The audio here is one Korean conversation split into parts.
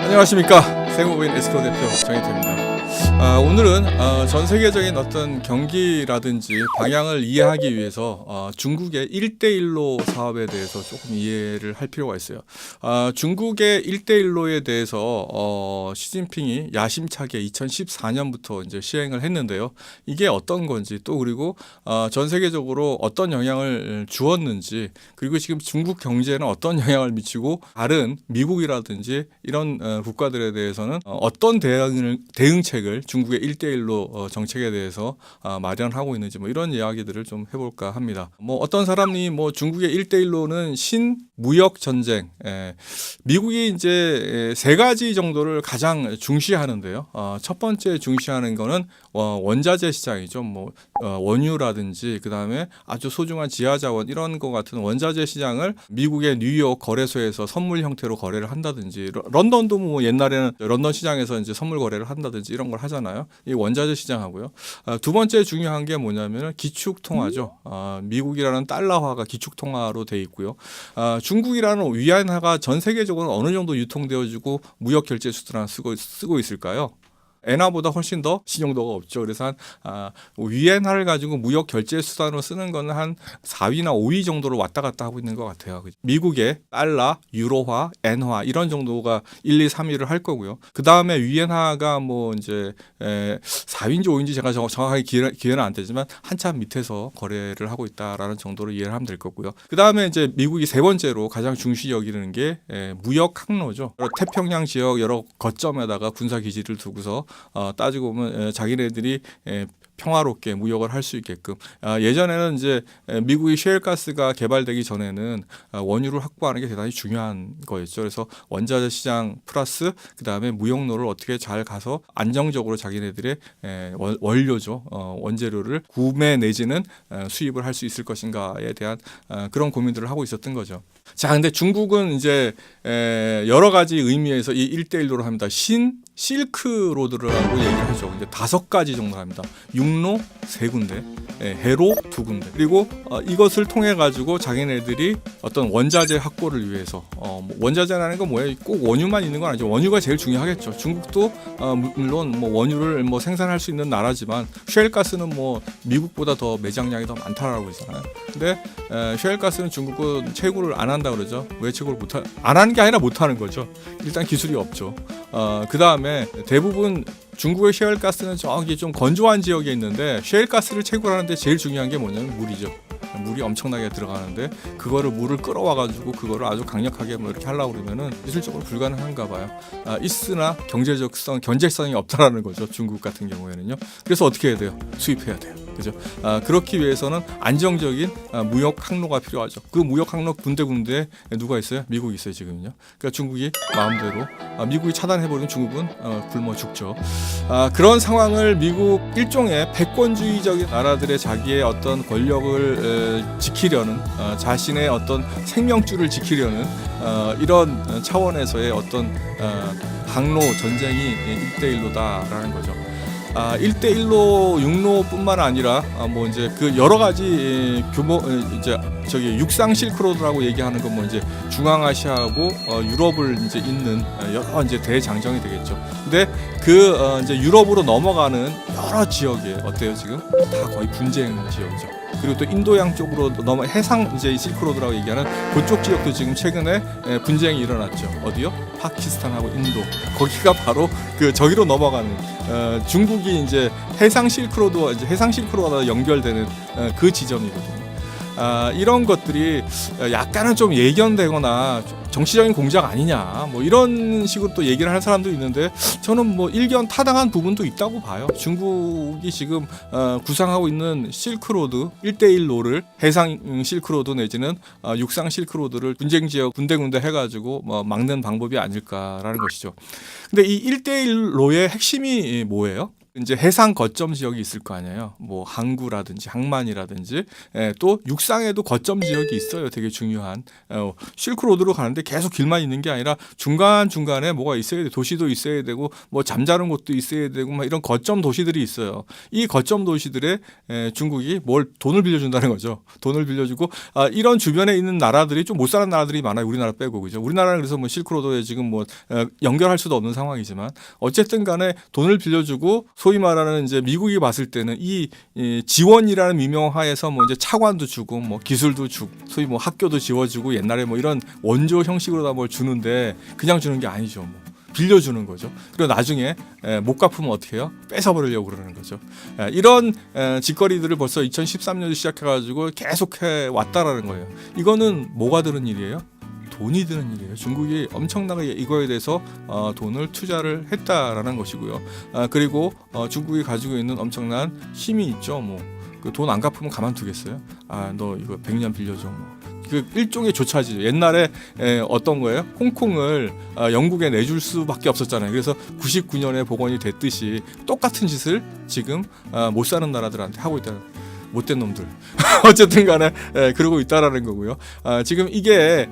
안녕하십니까. 세무부인 에스크로 대표 정혜태입니다. 오늘은 전 세계적인 어떤 경기라든지 방향을 이해하기 위해서 중국의 1대1로 사업에 대해서 조금 이해를 할 필요가 있어요. 중국의 1대1로에 대해서 시진핑이 야심차게 2014년부터 이제 시행을 했는데요. 이게 어떤 건지 또 그리고 전 세계적으로 어떤 영향을 주었는지 그리고 지금 중국 경제에는 어떤 영향을 미치고 다른 미국이라든지 이런 국가들에 대해서는 어떤 대응책을 중국의 1대1로 정책에 대해서 마련하고 있는지 뭐 이런 이야기들을 좀 해볼까 합니다. 뭐 어떤 사람이 뭐 중국의 1대1로는 신무역 전쟁, 미국이 이제 세 가지 정도를 가장 중시하는데요. 첫 번째 중시하는 거는 원자재 시장이죠. 뭐 원유라든지 그 다음에 아주 소중한 지하자원 이런 거 같은 원자재 시장을 미국의 뉴욕 거래소에서 선물 형태로 거래를 한다든지 런던도 뭐 옛날에는 런던 시장에서 이제 선물 거래를 한다든지 이런 걸 하잖아요. 이 원자재 시장하고요. 두 번째 중요한 게 뭐냐면은 기축 통화죠. 미국이라는 달러화가 기축 통화로 돼 있고요. 중국이라는 위안화가 전 세계적으로 어느 정도 유통되어지고 무역 결제 수단을 쓰고 있을까요? 엔화보다 훨씬 더 신용도가 없죠. 그래서 한 위엔화를 가지고 무역 결제 수단으로 쓰는 거는 한 4위나 5위 정도로 왔다 갔다 하고 있는 것 같아요. 미국의 달러, 유로화, 엔화 이런 정도가 1, 2, 3위를 할 거고요. 그 다음에 위엔화가 뭐 이제 4위인지 5위인지 제가 정확하게 기회는 안 되지만 한참 밑에서 거래를 하고 있다라는 정도로 이해를 하면 될 거고요. 그 다음에 이제 미국이 세 번째로 가장 중시 여기는 게 무역 항로죠. 태평양 지역 여러 거점에다가 군사 기지를 두고서 따지고 보면 자기네들이 평화롭게 무역을 할 수 있게끔 예전에는 이제 미국의 셰일가스가 개발되기 전에는 원유를 확보하는 게 대단히 중요한 거였죠. 그래서 원자재 시장 플러스 그 다음에 무역로를 어떻게 잘 가서 안정적으로 자기네들의 원료죠 원재료를 구매 내지는 수입을 할 수 있을 것인가에 대한 그런 고민들을 하고 있었던 거죠. 자, 근데 중국은 이제 여러 가지 의미에서 이 1대1로를 합니다. 실크로드라고 얘기를 하죠. 이제 5가지 정도 합니다. 육로 3군데, 해로 2군데. 그리고 이것을 통해 가지고 자기네들이 어떤 원자재 확보를 위해서 원자재라는 건 뭐예요? 꼭 원유만 있는 건 아니죠. 원유가 제일 중요하겠죠. 중국도 물론 뭐 원유를 뭐 생산할 수 있는 나라지만 셰일가스는 뭐 미국보다 더 매장량이 더 많다라고 있잖아요. 근데 셰일가스는 중국은 채굴을 안 한다 그러죠. 왜 채굴을 안 하는 게 아니라 못 하는 거죠. 일단 기술이 없죠. 그 다음에 대부분 중국의 셰일가스는 저기 좀 건조한 지역에 있는데 셰일가스를 채굴하는데 제일 중요한 게 뭐냐면 물이죠. 물이 엄청나게 들어가는데 그거를 물을 끌어와 가지고 그거를 아주 강력하게 뭐 이렇게 하려고 그러면은 기술적으로 불가능한가 봐요. 있으나 경제성이 없다라는 거죠. 중국 같은 경우에는요. 그래서 어떻게 해야 돼요? 수입해야 돼요. 그죠? 그렇기 위해서는 안정적인 무역 항로가 필요하죠. 그 무역 항로 군데군데 누가 있어요? 미국이 있어요 지금요. 그러니까 중국이 마음대로 미국이 차단해버리면 중국은 굶어 죽죠. 그런 상황을 미국 일종의 패권주의적인 나라들의 자기의 어떤 권력을 지키려는 자신의 어떤 생명줄을 지키려는 이런 차원에서의 어떤 항로 전쟁이 1대1로다라는 거죠. 1대1로 육로뿐만 아니라 뭐 이제 그 여러 가지 규모 이제 저기 육상 실크로드라고 얘기하는 건 뭐 이제 중앙아시아하고 유럽을 이제 잇는 여러 이제 대장정이 되겠죠. 근데 그 이제 유럽으로 넘어가는 여러 지역에 어때요 지금 다 거의 분쟁 지역이죠. 그리고 또 인도양 쪽으로 넘어 해상 이제 실크로드라고 얘기하는 그쪽 지역도 지금 최근에 분쟁이 일어났죠. 어디요? 파키스탄하고 인도. 거기가 바로 그 저기로 넘어가는 중국이 이제 해상 실크로드와 연결되는 그 지점이거든요. 이런 것들이 약간은 좀 예견되거나 정치적인 공작 아니냐 뭐 이런 식으로 또 얘기를 하는 사람도 있는데 저는 뭐 일견 타당한 부분도 있다고 봐요. 중국이 지금 구상하고 있는 실크로드 1대1로를 해상 실크로드 내지는 육상 실크로드를 분쟁 지역 군데군데 해가지고 뭐 막는 방법이 아닐까라는 것이죠. 근데 이 1대1로의 핵심이 뭐예요? 이제 해상 거점 지역이 있을 거 아니에요. 뭐 항구라든지 항만이라든지 또 육상에도 거점 지역이 있어요. 되게 중요한 실크로드로 가는데 계속 길만 있는 게 아니라 중간 중간에 뭐가 있어야 돼. 도시도 있어야 되고 뭐 잠자는 곳도 있어야 되고 막 이런 거점 도시들이 있어요. 이 거점 도시들에 중국이 뭘 돈을 빌려준다는 거죠. 돈을 빌려주고 이런 주변에 있는 나라들이 좀 못 사는 나라들이 많아요. 우리나라 빼고 그죠. 우리나라는 그래서 뭐 실크로드에 지금 뭐 연결할 수도 없는 상황이지만 어쨌든 간에 돈을 빌려주고 소위 말하는 이제 미국이 봤을 때는 이 지원이라는 미명하에서 뭐 이제 차관도 주고 뭐 기술도 주고 소위 뭐 학교도 지워주고 옛날에 뭐 이런 원조 형식으로 다 뭘 주는데 그냥 주는 게 아니죠. 뭐. 빌려주는 거죠. 그리고 나중에 못 갚으면 어떻게 해요? 뺏어버리려고 그러는 거죠. 이런 짓거리들을 벌써 2013년에 시작해가지고 계속해 왔다라는 거예요. 이거는 뭐가 드는 일이에요? 돈이 드는 일이에요. 중국이 엄청나게 이거에 대해서 돈을 투자를 했다라는 것이고요. 그리고 중국이 가지고 있는 엄청난 힘이 있죠. 뭐 그 돈 안 갚으면 가만두겠어요? 너 이거 100년 빌려줘. 뭐. 그 일종의 조차지죠. 옛날에 어떤 거예요? 홍콩을 영국에 내줄 수밖에 없었잖아요. 그래서 99년에 복원이 됐듯이 똑같은 짓을 지금 못 사는 나라들한테 하고 있다는 못된 놈들. 어쨌든 간에 그러고 있다라는 거고요. 지금 이게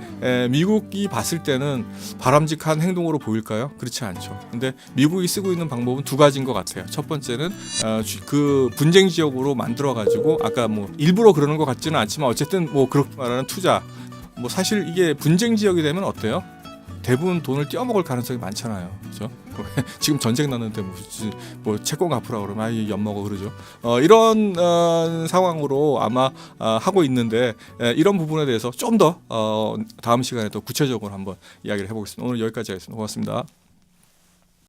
미국이 봤을 때는 바람직한 행동으로 보일까요? 그렇지 않죠. 근데 미국이 쓰고 있는 방법은 두 가지인 것 같아요. 첫 번째는 그 분쟁 지역으로 만들어 가지고 아까 뭐 일부러 그러는 것 같지는 않지만 어쨌든 뭐 그렇게 말하는 투자 뭐 사실 이게 분쟁 지역이 되면 어때요? 대부분 돈을 떼어먹을 가능성이 많잖아요. 그렇죠? 지금 전쟁 났는데 뭐 채권 갚으라 그러면 엿먹어 그러죠. 이런 상황으로 아마 하고 있는데 이런 부분에 대해서 좀 더 다음 시간에 또 구체적으로 한번 이야기를 해보겠습니다. 오늘 여기까지 하겠습니다. 고맙습니다.